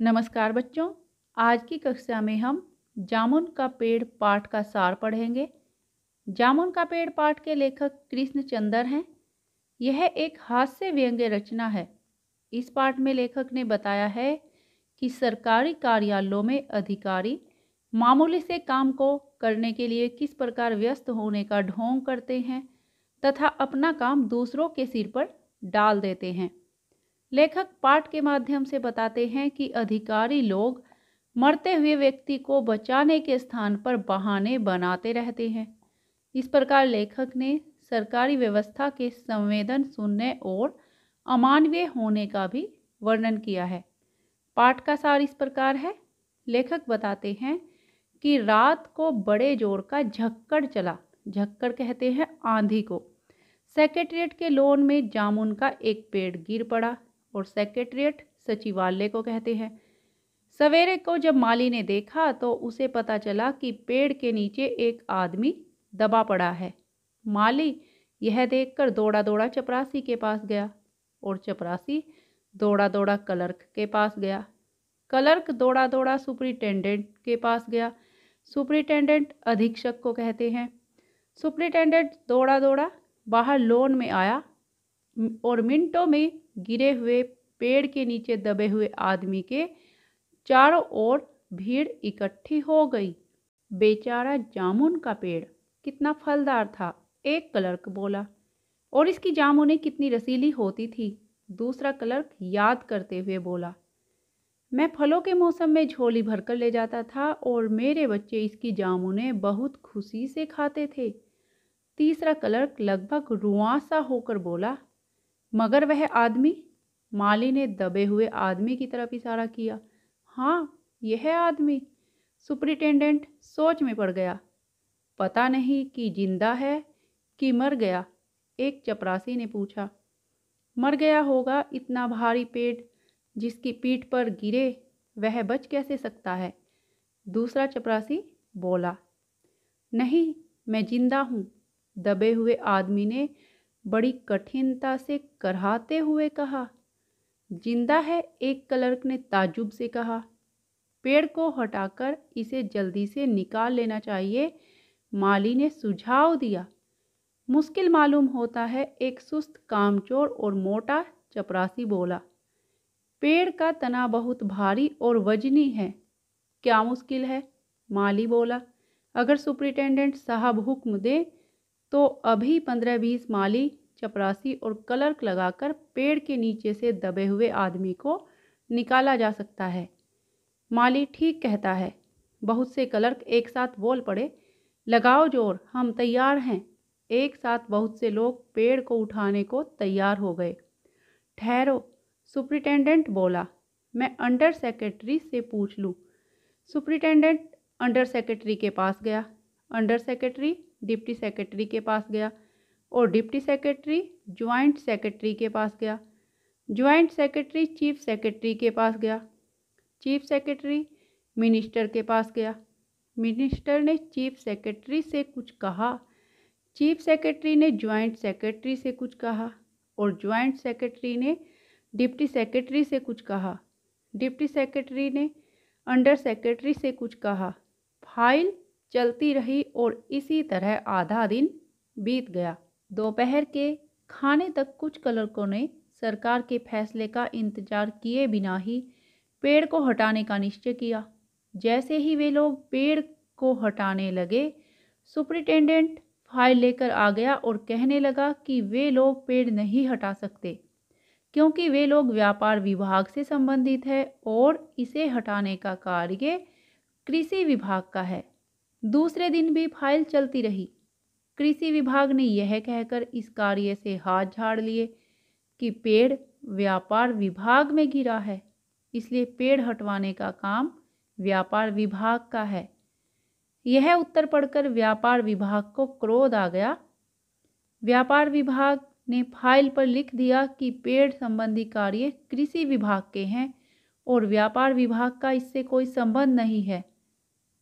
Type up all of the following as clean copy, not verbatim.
नमस्कार बच्चों। आज की कक्षा में हम जामुन का पेड़ पाठ का सार पढ़ेंगे। जामुन का पेड़ पाठ के लेखक कृष्णचंद्र हैं। यह एक हास्य व्यंग्य रचना है। इस पाठ में लेखक ने बताया है कि सरकारी कार्यालयों में अधिकारी मामूली से काम को करने के लिए किस प्रकार व्यस्त होने का ढोंग करते हैं तथा अपना काम दूसरों के सिर पर डाल देते हैं। लेखक पाठ के माध्यम से बताते हैं कि अधिकारी लोग मरते हुए व्यक्ति को बचाने के स्थान पर बहाने बनाते रहते हैं। इस प्रकार लेखक ने सरकारी व्यवस्था के संवेदन शून्य और अमानवीय होने का भी वर्णन किया है। पाठ का सार इस प्रकार है। लेखक बताते हैं कि रात को बड़े जोर का झक्कड़ चला। झक्कड़ कहते हैं आंधी को। सेक्रेटरिएट के लॉन में जामुन का एक पेड़ गिर पड़ा और सेक्रेटरिएट सचिवालय को कहते हैं। सवेरे को जब माली ने देखा तो उसे पता चला कि पेड़ के नीचे एक आदमी दबा पड़ा है। माली यह देखकर दौड़ा दौड़ा चपरासी के पास गया और चपरासी दौड़ा दौड़ा क्लर्क के पास गया। क्लर्क दौड़ा दौड़ा सुपरिटेंडेंट के पास गया। सुपरिटेंडेंट अधीक्षक को कहते हैं। सुपरिटेंडेंट दौड़ा दौड़ा बाहर लॉन में आया और मिनटों में गिरे हुए पेड़ के नीचे दबे हुए आदमी के चारों ओर भीड़ इकट्ठी हो गई। बेचारा जामुन का पेड़ कितना फलदार था, एक क्लर्क बोला, और इसकी जामुनें कितनी रसीली होती थी, दूसरा क्लर्क याद करते हुए बोला। मैं फलों के मौसम में झोली भरकर ले जाता था और मेरे बच्चे इसकी जामुनें बहुत खुशी से खाते थे। तीसरा क्लर्क लगभग रुआंसा होकर बोला। मगर वह आदमी? माली ने दबे हुए आदमी की तरफ इशारा किया। हाँ, यह आदमी। सुपरिटेंडेंट सोच में पड़ गया। पता नहीं कि जिंदा है कि मर गया, एक चपरासी ने पूछा। मर गया होगा, इतना भारी पेड़ जिसकी पीठ पर गिरे वह बच कैसे सकता है? दूसरा चपरासी बोला। नहीं, मैं जिंदा हूँ, दबे हुए आदमी ने बड़ी कठिनता से कराहते हुए कहा। जिंदा है, एक क्लर्क ने ताज्जुब से कहा। पेड़ को हटाकर इसे जल्दी से निकाल लेना चाहिए, माली ने सुझाव दिया। मुश्किल मालूम होता है, एक सुस्त कामचोर और मोटा चपरासी बोला। पेड़ का तना बहुत भारी और वजनी है। क्या मुश्किल है? माली बोला। अगर सुपरिटेंडेंट साहब हुक्म दे तो अभी 15-20 माली, चपरासी और क्लर्क लगाकर पेड़ के नीचे से दबे हुए आदमी को निकाला जा सकता है। माली ठीक कहता है। बहुत से क्लर्क एक साथ बोल पड़े। लगाओ जोर, हम तैयार हैं। एक साथ बहुत से लोग पेड़ को उठाने को तैयार हो गए। ठहरो, सुपरिटेंडेंट बोला, मैं अंडर सेक्रेटरी से पूछ लूँ। सुपरिटेंडेंट अंडर सेक्रेटरी के पास गया। अंडर सेक्रेटरी डिप्टी सेक्रेटरी के पास गया और डिप्टी सेक्रेटरी ज्वाइंट सेक्रेटरी के पास गया। ज्वाइंट सेक्रेटरी चीफ सेक्रेटरी के पास गया। चीफ सेक्रेटरी मिनिस्टर के पास गया। मिनिस्टर ने चीफ सेक्रेटरी से कुछ कहा। चीफ सेक्रेटरी ने ज्वाइंट सेक्रेटरी से कुछ कहा और ज्वाइंट सेक्रेटरी ने डिप्टी सेक्रेटरी से कुछ कहा। डिप्टी सेक्रेटरी ने अंडर सेक्रेटरी से कुछ कहा। फाइल चलती रही और इसी तरह आधा दिन बीत गया। दोपहर के खाने तक कुछ क्लर्कों ने सरकार के फैसले का इंतजार किए बिना ही पेड़ को हटाने का निश्चय किया। जैसे ही वे लोग पेड़ को हटाने लगे, सुपरिटेंडेंट फाइल लेकर आ गया और कहने लगा कि वे लोग पेड़ नहीं हटा सकते क्योंकि वे लोग व्यापार विभाग से संबंधित है और इसे हटाने का कार्य कृषि विभाग का है। दूसरे दिन भी फाइल चलती रही। कृषि विभाग ने यह कहकर इस कार्य से हाथ झाड़ लिए कि पेड़ व्यापार विभाग में गिरा है, इसलिए पेड़ हटवाने का काम व्यापार विभाग का है। यह उत्तर पढ़कर व्यापार विभाग को क्रोध आ गया। व्यापार विभाग ने फाइल पर लिख दिया कि पेड़ संबंधी कार्य कृषि विभाग के हैं और व्यापार विभाग का इससे कोई संबंध नहीं है।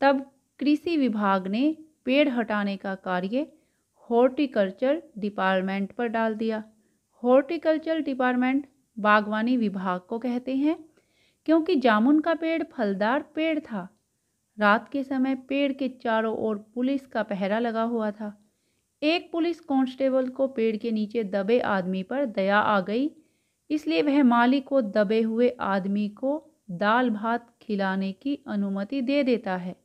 तब कृषि विभाग ने पेड़ हटाने का कार्य हॉर्टिकल्चर डिपार्टमेंट पर डाल दिया। हॉर्टिकल्चर डिपार्टमेंट बागवानी विभाग को कहते हैं। क्योंकि जामुन का पेड़ फलदार पेड़ था। रात के समय पेड़ के चारों ओर पुलिस का पहरा लगा हुआ था। एक पुलिस कांस्टेबल को पेड़ के नीचे दबे आदमी पर दया आ गई, इसलिए वह माली को दबे हुए आदमी को दाल भात खिलाने की अनुमति दे देता है।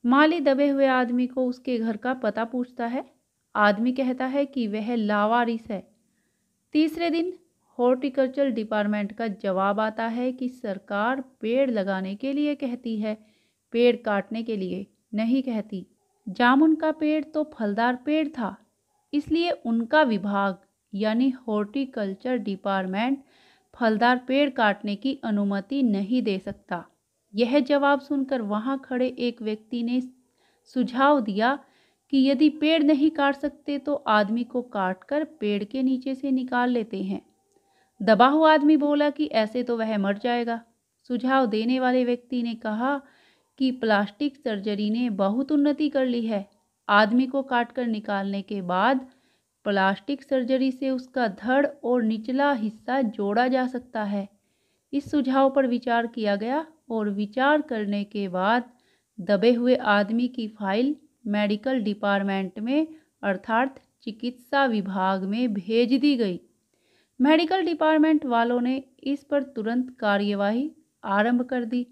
माली दबे हुए आदमी को उसके घर का पता पूछता है। आदमी कहता है कि वह लावारिस है। तीसरे दिन हॉर्टिकल्चर डिपार्टमेंट का जवाब आता है कि सरकार पेड़ लगाने के लिए कहती है, पेड़ काटने के लिए नहीं कहती। जामुन का पेड़ तो फलदार पेड़ था, इसलिए उनका विभाग यानी हॉर्टिकल्चर डिपार्टमेंट फलदार पेड़ काटने की अनुमति नहीं दे सकता। यह जवाब सुनकर वहां खड़े एक व्यक्ति ने सुझाव दिया कि यदि पेड़ नहीं काट सकते तो आदमी को काटकर पेड़ के नीचे से निकाल लेते हैं। दबा हुआ आदमी बोला कि ऐसे तो वह मर जाएगा। सुझाव देने वाले व्यक्ति ने कहा कि प्लास्टिक सर्जरी ने बहुत उन्नति कर ली है। आदमी को काटकर निकालने के बाद प्लास्टिक सर्जरी से उसका धड़ और निचला हिस्सा जोड़ा जा सकता है। इस सुझाव पर विचार किया गया और विचार करने के बाद दबे हुए आदमी की फाइल मेडिकल डिपार्टमेंट में अर्थात चिकित्सा विभाग में भेज दी गई। मेडिकल डिपार्टमेंट वालों ने इस पर तुरंत कार्यवाही आरंभ कर दी।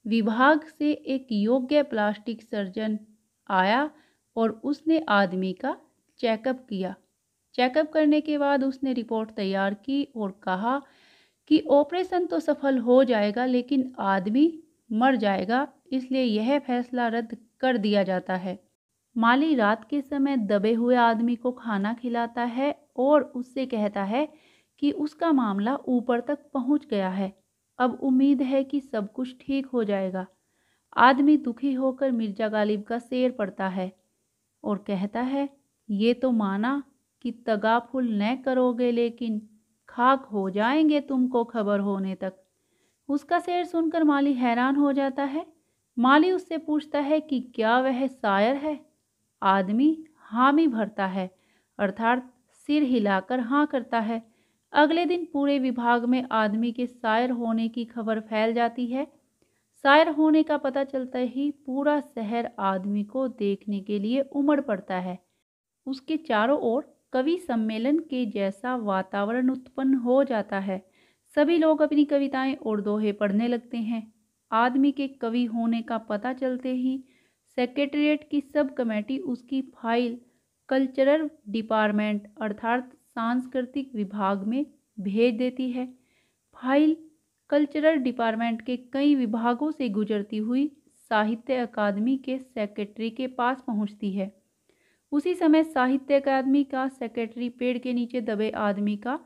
विभाग से एक योग्य प्लास्टिक सर्जन आया और उसने आदमी का चेकअप किया। चेकअप करने के बाद उसने रिपोर्ट तैयार की और कहा कि ऑपरेशन तो सफल हो जाएगा लेकिन आदमी मर जाएगा, इसलिए यह फैसला रद्द कर दिया जाता है। माली रात के समय दबे हुए आदमी को खाना खिलाता है और उससे कहता है कि उसका मामला ऊपर तक पहुंच गया है, अब उम्मीद है कि सब कुछ ठीक हो जाएगा। आदमी दुखी होकर मिर्जा गालिब का शेर पढ़ता है और कहता है, ये तो माना कि तगाफुल न करोगे लेकिन खाक हो जाएंगे तुमको खबर होने तक। उसका शेर सुनकर माली हैरान हो जाता है। माली उससे पूछता है कि क्या वह शायर है। आदमी हामी भरता है अर्थात सिर हिलाकर हाँ करता है। अगले दिन पूरे विभाग में आदमी के शायर होने की खबर फैल जाती है। शायर होने का पता चलता ही पूरा शहर आदमी को देखने के लिए उमड़ पड़ता है। उसके चारों ओर कवि सम्मेलन के जैसा वातावरण उत्पन्न हो जाता है। सभी लोग अपनी कविताएं और दोहे पढ़ने लगते हैं। आदमी के कवि होने का पता चलते ही सेक्रेटेरिएट की सब कमेटी उसकी फाइल कल्चरल डिपार्टमेंट अर्थात सांस्कृतिक विभाग में भेज देती है। फाइल कल्चरल डिपार्टमेंट के कई विभागों से गुजरती हुई साहित्य अकादमी के सेक्रेटरी के पास पहुंचती है। उसी समय साहित्य अकादमी का सेक्रेटरी पेड़ के नीचे दबे आदमी का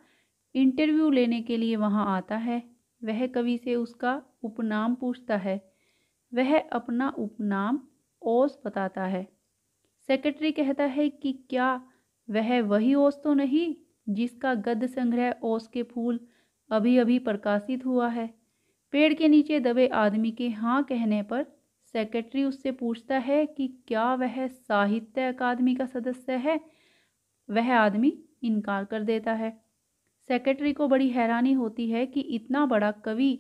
इंटरव्यू लेने के लिए वहां आता है। वह कवि से उसका उपनाम पूछता है। वह अपना उपनाम ओस बताता है। सेक्रेटरी कहता है कि क्या वह वही ओस तो नहीं जिसका गद्य संग्रह ओस के फूल अभी अभी प्रकाशित हुआ है। पेड़ के नीचे दबे आदमी के हाँ कहने पर सेक्रेटरी उससे पूछता है कि क्या वह साहित्य अकादमी का सदस्य है। वह आदमी इनकार कर देता है। सेक्रेटरी को बड़ी हैरानी होती है कि इतना बड़ा कवि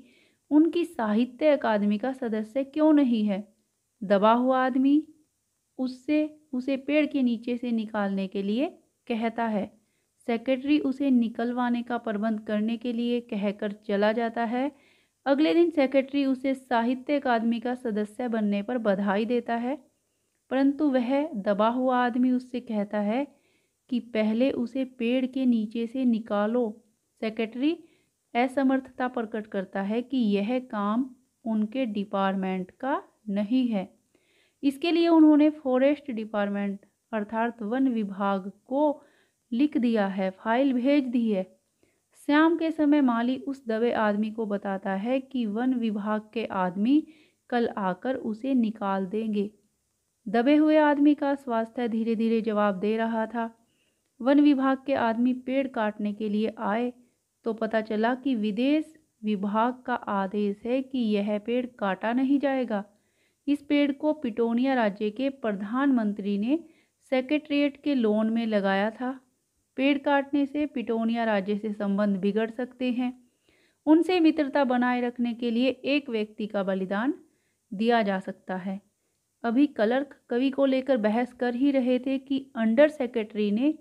उनकी साहित्य अकादमी का सदस्य क्यों नहीं है। दबा हुआ आदमी उसे पेड़ के नीचे से निकालने के लिए कहता है। सेक्रेटरी उसे निकलवाने का प्रबंध करने के लिए कहकर चला जाता है। अगले दिन सेक्रेटरी उसे साहित्य अकादमी का सदस्य बनने पर बधाई देता है, परंतु वह दबा हुआ आदमी उससे कहता है कि पहले उसे पेड़ के नीचे से निकालो। सेक्रेटरी असमर्थता प्रकट करता है कि यह काम उनके डिपार्टमेंट का नहीं है। इसके लिए उन्होंने फॉरेस्ट डिपार्टमेंट अर्थात वन विभाग को लिख दिया है, फाइल भेज दी है। शाम के समय माली उस दबे आदमी को बताता है कि वन विभाग के आदमी कल आकर उसे निकाल देंगे। दबे हुए आदमी का स्वास्थ्य धीरे धीरे जवाब दे रहा था। वन विभाग के आदमी पेड़ काटने के लिए आए तो पता चला कि विदेश विभाग का आदेश है कि यह पेड़ काटा नहीं जाएगा। इस पेड़ को पिटोनिया राज्य के प्रधानमंत्री ने सेक्रेटेरिएट के लॉन में लगाया था। पेड़ काटने से पिटोनिया राज्य से संबंध बिगड़ सकते हैं। उनसे मित्रता बनाए रखने के लिए एक व्यक्ति का बलिदान दिया जा सकता है। अभी क्लर्क कवि को लेकर बहस कर ही रहे थे कि अंडर सेक्रेटरी ने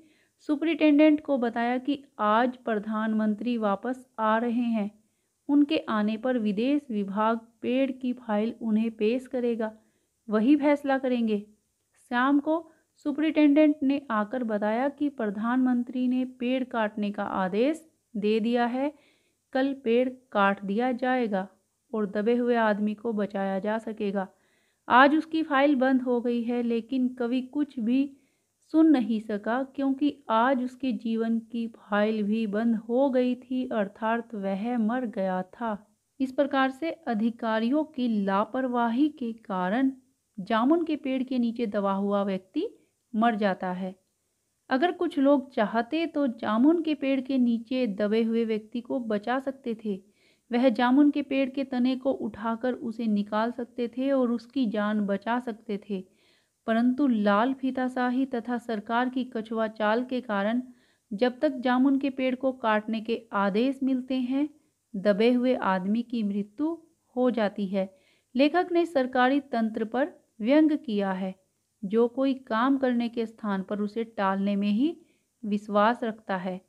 सुपरिटेंडेंट को बताया कि आज प्रधानमंत्री वापस आ रहे हैं। उनके आने पर विदेश विभाग पेड़ की फाइल उन्हें पेश करेगा, वही फैसला करेंगे। शाम को सुपरिटेंडेंट ने आकर बताया कि प्रधानमंत्री ने पेड़ काटने का आदेश दे दिया है। कल पेड़ काट दिया जाएगा और दबे हुए आदमी को बचाया जा सकेगा। आज उसकी फाइल बंद हो गई है, लेकिन कवि कुछ भी सुन नहीं सका क्योंकि आज उसके जीवन की फाइल भी बंद हो गई थी, अर्थात वह मर गया था। इस प्रकार से अधिकारियों की लापरवाही के कारण जामुन के पेड़ के नीचे दबा हुआ व्यक्ति मर जाता है। अगर कुछ लोग चाहते तो जामुन के पेड़ के नीचे दबे हुए व्यक्ति को बचा सकते थे। वह जामुन के पेड़ के तने को उठाकर उसे निकाल सकते थे और उसकी जान बचा सकते थे, परंतु लाल फीताशाही तथा सरकार की कछुआ चाल के कारण जब तक जामुन के पेड़ को काटने के आदेश मिलते हैं, दबे हुए आदमी की मृत्यु हो जाती है। लेखक ने सरकारी तंत्र पर व्यंग किया है। जो कोई काम करने के स्थान पर उसे टालने में ही विश्वास रखता है,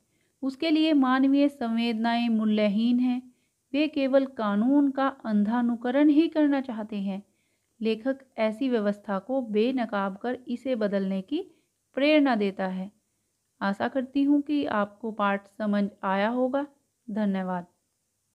उसके लिए मानवीय संवेदनाएं मूल्यहीन हैं। वे केवल कानून का अंधानुकरण ही करना चाहते हैं। लेखक ऐसी व्यवस्था को बेनकाब कर इसे बदलने की प्रेरणा देता है। आशा करती हूँ कि आपको पाठ समझ आया होगा। धन्यवाद।